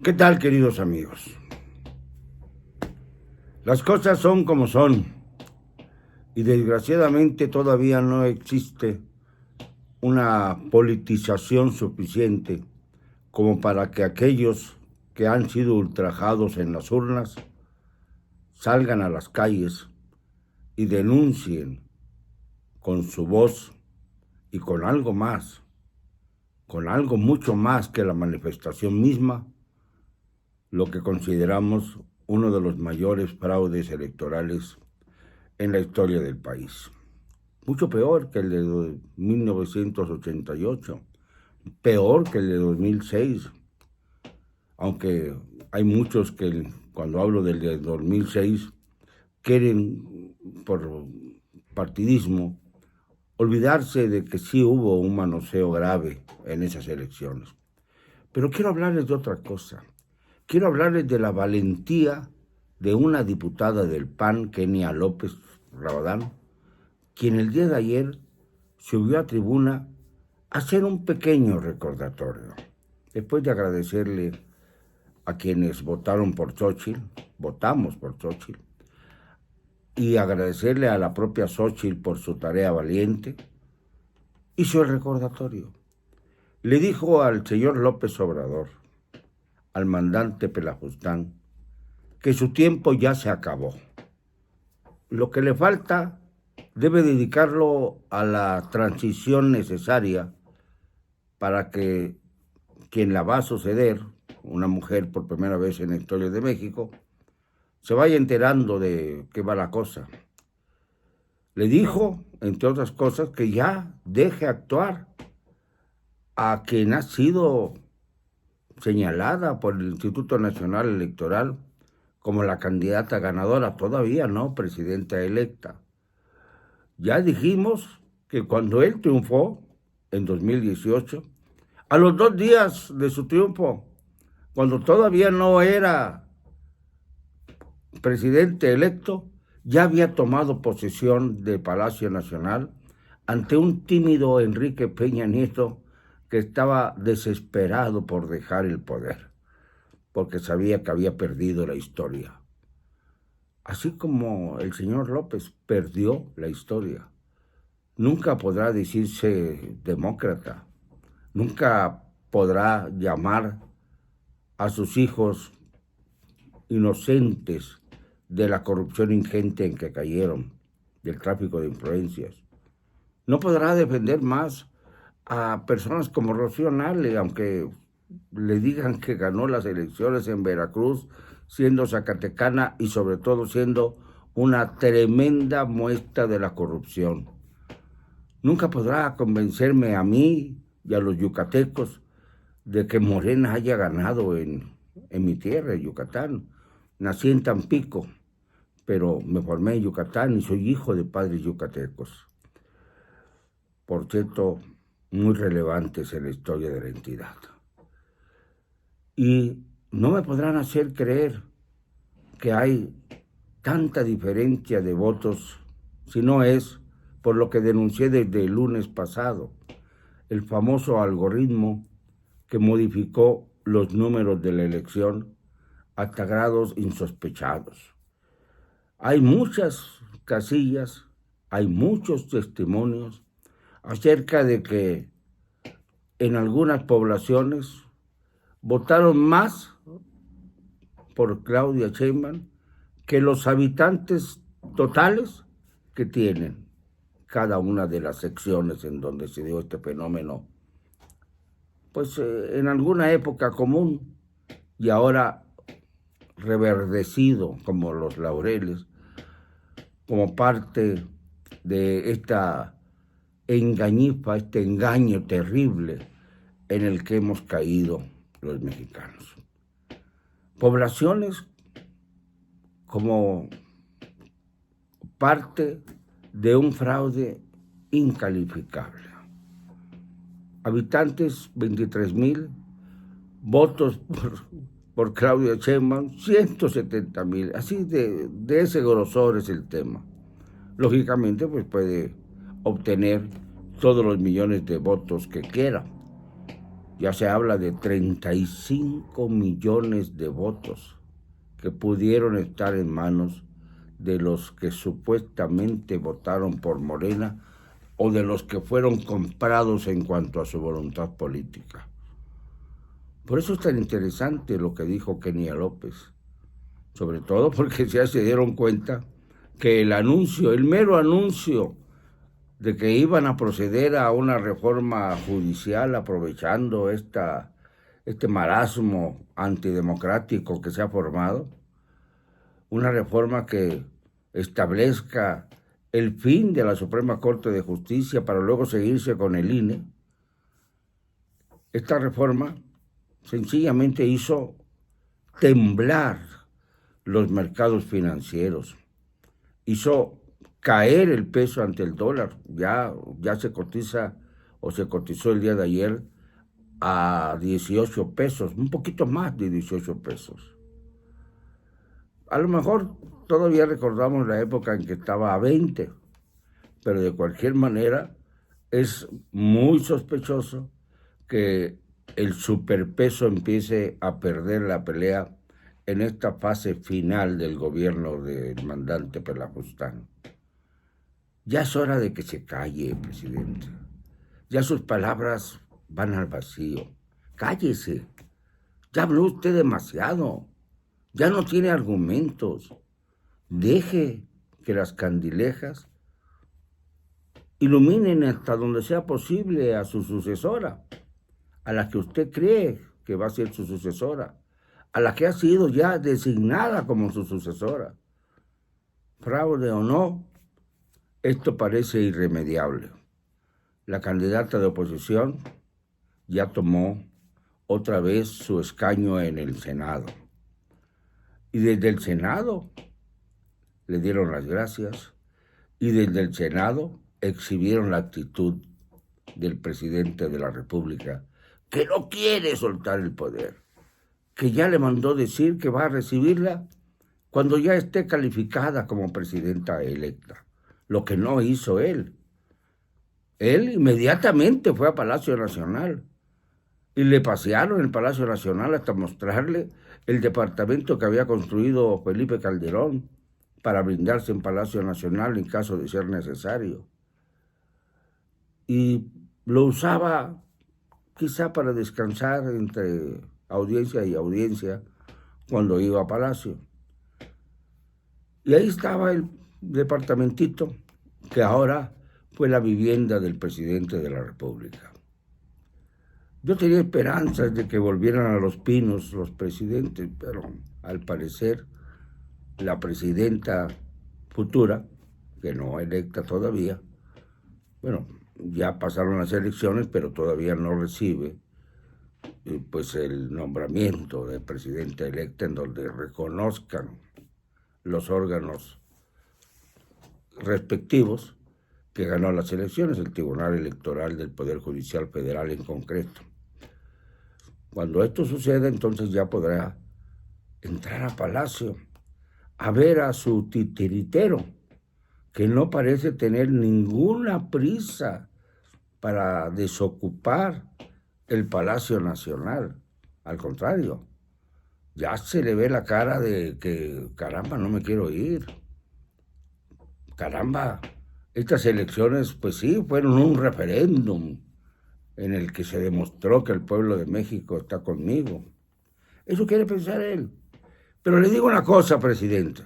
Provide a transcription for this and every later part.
¿Qué tal, queridos amigos? Las cosas son como son y desgraciadamente todavía no existe una politización suficiente como para que aquellos que han sido ultrajados en las urnas salgan a las calles y denuncien con su voz y con algo más, con algo mucho más que la manifestación misma, lo que consideramos uno de los mayores fraudes electorales en la historia del país. Mucho peor que el de 1988, peor que el de 2006, aunque hay muchos que cuando hablo del de 2006 quieren, por partidismo, olvidarse de que sí hubo un manoseo grave en esas elecciones. Pero quiero hablarles de otra cosa. Quiero hablarles de la valentía de una diputada del PAN, Kenia López Rabadán, quien el día de ayer subió a tribuna a hacer un pequeño recordatorio. Después de agradecerle a quienes votaron por Xóchitl, votamos por Xóchitl, y agradecerle a la propia Xóchitl por su tarea valiente, hizo el recordatorio. Le dijo al señor López Obrador, al mandante Pelafustán, que su tiempo ya se acabó. Lo que le falta debe dedicarlo a la transición necesaria para que quien la va a suceder, una mujer por primera vez en la historia de México, se vaya enterando de qué va la cosa. Le dijo, entre otras cosas, que ya deje actuar a quien ha sido señalada por el Instituto Nacional Electoral como la candidata ganadora, todavía no presidenta electa. Ya dijimos que cuando él triunfó en 2018, a los 2 días de su triunfo, cuando todavía no era presidente electo, ya había tomado posesión del Palacio Nacional ante un tímido Enrique Peña Nieto que estaba desesperado por dejar el poder, porque sabía que había perdido la historia. Así como el señor López perdió la historia. Nunca podrá decirse demócrata, nunca podrá llamar a sus hijos inocentes de la corrupción ingente en que cayeron, del tráfico de influencias. No podrá defender más a personas como Rocío Nale, aunque le digan que ganó las elecciones en Veracruz, siendo zacatecana y sobre todo siendo una tremenda muestra de la corrupción. Nunca podrá convencerme a mí y a los yucatecos de que Morena haya ganado en mi tierra, en Yucatán. Nací en Tampico, pero me formé en Yucatán y soy hijo de padres yucatecos. Por cierto, muy relevantes en la historia de la entidad. Y no me podrán hacer creer que hay tanta diferencia de votos si no es por lo que denuncié desde el lunes pasado, el famoso algoritmo que modificó los números de la elección hasta grados insospechados. Hay muchas casillas, hay muchos testimonios acerca de que en algunas poblaciones votaron más por Claudia Sheinbaum que los habitantes totales que tienen cada una de las secciones en donde se dio este fenómeno, pues en alguna época común y ahora reverdecido como los laureles, como parte de esta engañifa, este engaño terrible en el que hemos caído los mexicanos. Poblaciones como parte de un fraude incalificable. Habitantes, 23,000, votos por Claudia Sheinbaum, 170,000. Así de ese grosor es el tema. Lógicamente, pues puede obtener todos los millones de votos que quiera. Ya se habla de 35 millones de votos que pudieron estar en manos de los que supuestamente votaron por Morena o de los que fueron comprados en cuanto a su voluntad política. Por eso es tan interesante lo que dijo Kenia López, sobre todo porque ya se dieron cuenta que el anuncio, el mero anuncio de que iban a proceder a una reforma judicial aprovechando este marasmo antidemocrático que se ha formado, una reforma que establezca el fin de la Suprema Corte de Justicia para luego seguirse con el INE. Esta reforma sencillamente hizo temblar los mercados financieros, hizo caer el peso ante el dólar. Ya se cotiza o se cotizó el día de ayer a 18 pesos, un poquito más de 18 pesos. A lo mejor todavía recordamos la época en que estaba a 20, pero de cualquier manera es muy sospechoso que el superpeso empiece a perder la pelea en esta fase final del gobierno del mandante Pelafustán. Ya es hora de que se calle, presidente. Ya sus palabras van al vacío. Cállese. Ya habló usted demasiado. Ya no tiene argumentos. Deje que las candilejas iluminen hasta donde sea posible a su sucesora, a la que usted cree que va a ser su sucesora, a la que ha sido ya designada como su sucesora. Fraude o no, esto parece irremediable. La candidata de oposición ya tomó otra vez su escaño en el Senado. Y desde el Senado le dieron las gracias y desde el Senado exhibieron la actitud del presidente de la República, que no quiere soltar el poder, que ya le mandó decir que va a recibirla cuando ya esté calificada como presidenta electa, lo que no hizo él. Él inmediatamente fue a Palacio Nacional y le pasearon el Palacio Nacional hasta mostrarle el departamento que había construido Felipe Calderón para brindarse en Palacio Nacional en caso de ser necesario. Y lo usaba quizá para descansar entre audiencia y audiencia cuando iba a Palacio. Y ahí estaba el departamentito que ahora fue la vivienda del presidente de la República. Yo tenía esperanzas de que volvieran a Los Pinos los presidentes, pero al parecer la presidenta futura, que no electa todavía, bueno, ya pasaron las elecciones, pero todavía no recibe pues el nombramiento de presidenta electa en donde reconozcan los órganos respectivos que ganó las elecciones, el Tribunal Electoral del Poder Judicial Federal en concreto. Cuando esto suceda, entonces ya podrá entrar a Palacio a ver a su titiritero, que no parece tener ninguna prisa para desocupar el Palacio Nacional. Al contrario, ya se le ve la cara de que, caramba, no me quiero ir. Caramba, estas elecciones, pues sí, fueron un referéndum en el que se demostró que el pueblo de México está conmigo. Eso quiere pensar él. Pero le digo una cosa, presidente.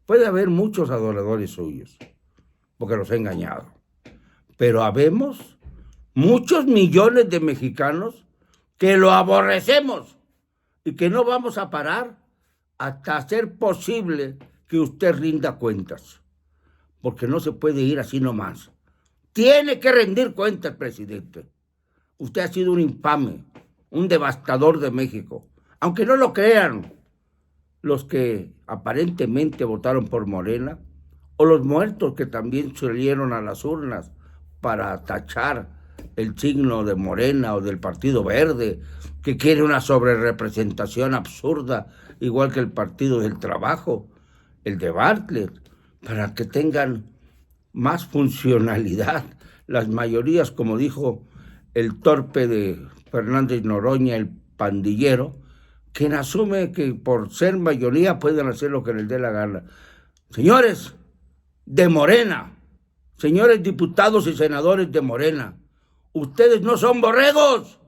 Puede haber muchos adoradores suyos, porque los ha engañado. Pero habemos muchos millones de mexicanos que lo aborrecemos y que no vamos a parar hasta hacer posible que usted rinda cuentas. Porque no se puede ir así nomás. Tiene que rendir cuentas, presidente. Usted ha sido un infame, un devastador de México. Aunque no lo crean los que aparentemente votaron por Morena, o los muertos que también salieron a las urnas para tachar el signo de Morena o del Partido Verde, que quiere una sobrerepresentación absurda, igual que el Partido del Trabajo, el de Bartlett, para que tengan más funcionalidad las mayorías, como dijo el torpe de Fernández Noroña, el pandillero, quien asume que por ser mayoría pueden hacer lo que les dé la gana. Señores de Morena, señores diputados y senadores de Morena, ustedes no son borregos.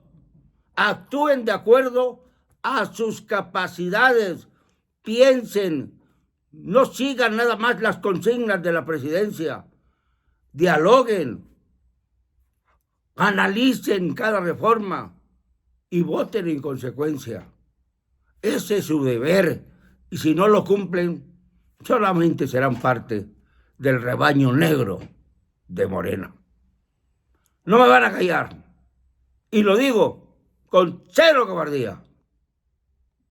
Actúen de acuerdo a sus capacidades. Piensen, no sigan nada más las consignas de la presidencia. Dialoguen, analicen cada reforma y voten en consecuencia. Ese es su deber. Y si no lo cumplen, solamente serán parte del rebaño negro de Morena. No me van a callar. Y lo digo con cero cobardía.